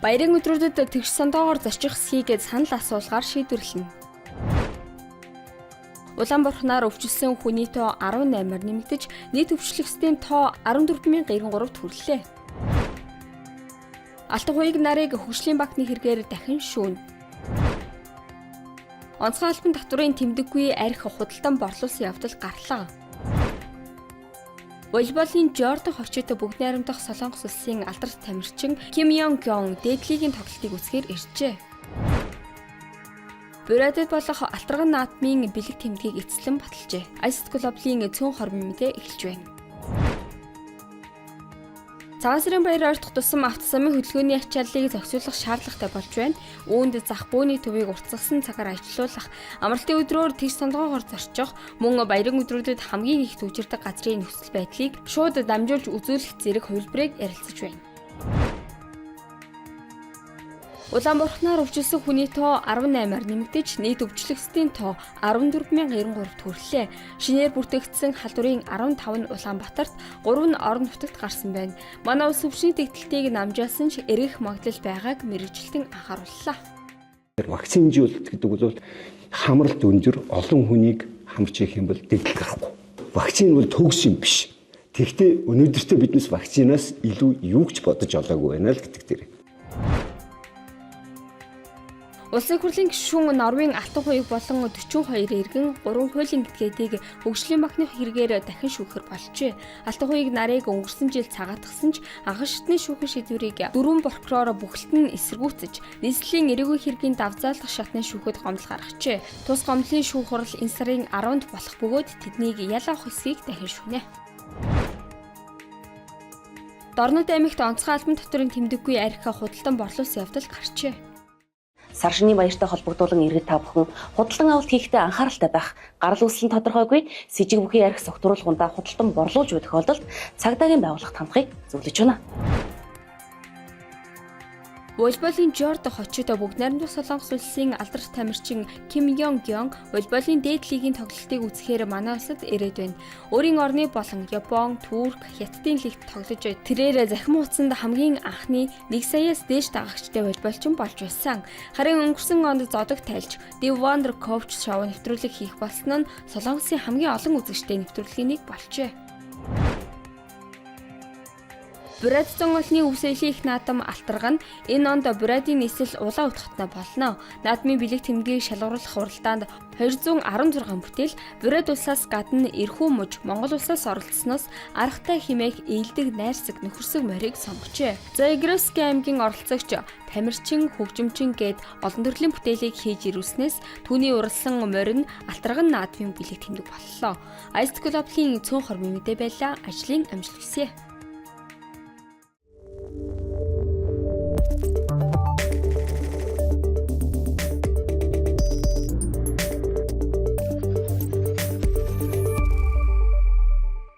Баярын өдрүүдэд тэгш сандоогоор зорчих схийгээд санал асуулгаар шийдвэрлэнэ. Улаанбаатараар өвчлсөн хүний тоо 18-аар нэмэгдэж, нийт өвчлөгчдийн тоо 14993-т хүрлээ. Алтан хуйг нарыг хөгжлийн банкны хэрэгээр дахин шүүнэ. Онцгой албан татврын тэмдэггүй арх худалдан борлуулсан явдал гарлаа. Волейболын Жордан ховчид бүгд найрамдах Солонгос улсын алдарт тамирчин Ким Йонг Гён дээдлигийн тоглолтыг үзэхээр иржээ. Брэдэд болох алтарган наадмын бэлэг тэмдгийг эцэслэн баталжээ. Ice Global-ийн цөөн хормын мэдээ эхэлж байна. Цагаан сарын баяр ойртох тусам автосамын хөдөлгөөний ачааллыг зохицуулах шаардлагатай болж байна. Үүнд зах бууны төвийг уртсгасан цагаар ажилуулах, амралтын өдрөөр тэгш сондгоогоор зорчих, мөн баярын өдрүүдэд хамгийн их төвчөрдөг газрын нөхцөл байдлыг шууд дамжуулж үзүүлэх зэрэг хувилбарыг ярилцаж байна. Улаанбаатараар өвчлсөн хүний тоо 18-аар нэмэгдэж, нийт өвчлөгчдийн тоо 14093-т хүрлээ. Шинээр бүртгэгдсэн халдварын 15 нь Улаанбаатарт, 3 нь орон нутагт гарсан байна. Манай улс өвчний тэгтэлтийг намжаалсан ч эргэх магадлал байгааг мэргэжилтэн анхаарууллаа. Вакцины хэмжүүлэлт гэдэг бол хамралт өндөр, олон хүнийг хамарч ийх юм бол дэглэл гарахгүй. Вакцины бол төгс юм биш. Тэгэхдээ өнөөдөртөө биднес вакцинаас илүү юу ч бодож олоогүй байна л гэдэг дээр. Улсын хурлын гишүүн Норвегийн алтан хуйг болон 42 иргэн 3 хуулийн этгээдийг хөгжлийн банкны хэрэгээр дахин шүүхэр болжээ. Алтан хуйг нарыг өнгөрсөн жил цагаатгсан ч анхан шатны шүүхийн шийдвэрийг 4 прокурор бүхэлд нь эсэргүүцэж, нийслэлийн эрүүгийн хэргийн давзаалах шатны шүүхэд гомдол гаргажээ. Тус гомдлын шүүх хурал энэ сарын 10-нд болох бөгөөд тэднийг ял авах эсэхийг дахин шүүнэ. Дорнод аймагт онцгой албан татврын тэмдэггүй арх худалдан борлуулсан явдал гарчээ. Сар шөнийн баяртай холбогдуулан иргэд та бүхэн худалдан авалт хийхдээ анхааралтай байх. Гарал үүсэл нь тодорхойгүй сэжиг бүхий арх согтруулгундаа худалдан борлуулж буй тохиолдолд цагдаагийн байгууллагт хандахыг зөвлөж байна. Волейболын Жордан ховчид бүгд найрамдах Солонгос улсын алдарт тамирчин Ким Йонг Гён волейболын дээд лигийн тоглолтыг үзэхээр манай улсад ирээд байна. Өөрийн орны болон Япон, Турк, Хятадын лигт тоглож тэрээр захим хуудсанд хамгийн анхны 1 саяас дээш дагагчтай волейболчин болж байсан. Харин өнгөрсөн онд зодог тайлж The Wonder Coach шоу нэвтрүүлэг хийх болсон нь Солонгосын хамгийн олон үзэгчтэй нэвтрүүлгийн нэг болжээ. Брэдстон олны өвсөлийн их наадам алтарган энэ онд Брэдийн нийслэл улаан утгатна болно. Наадмын бэлэг тэмдгийг шалгаруулах уралдаанд 216 бүтээл Брэд улсаас гадна эрхүү муж Монгол улсаас оролцсноос аргатай хэмээх ээлдэг найрсаг нөхөрсөг морийг сонгожээ. Загревский аймгийн оролцогч тамирчин, хөгжимчин гээд олон төрлийн бүтээлийг хийж ирүүлснээс түүний уралсан морь нь алтарган наадмын бэлэг тэмдэг боллоо. Ice Global-ийн цөөн хормын мэдээ байлаа. Ажлын амжилт хүсье.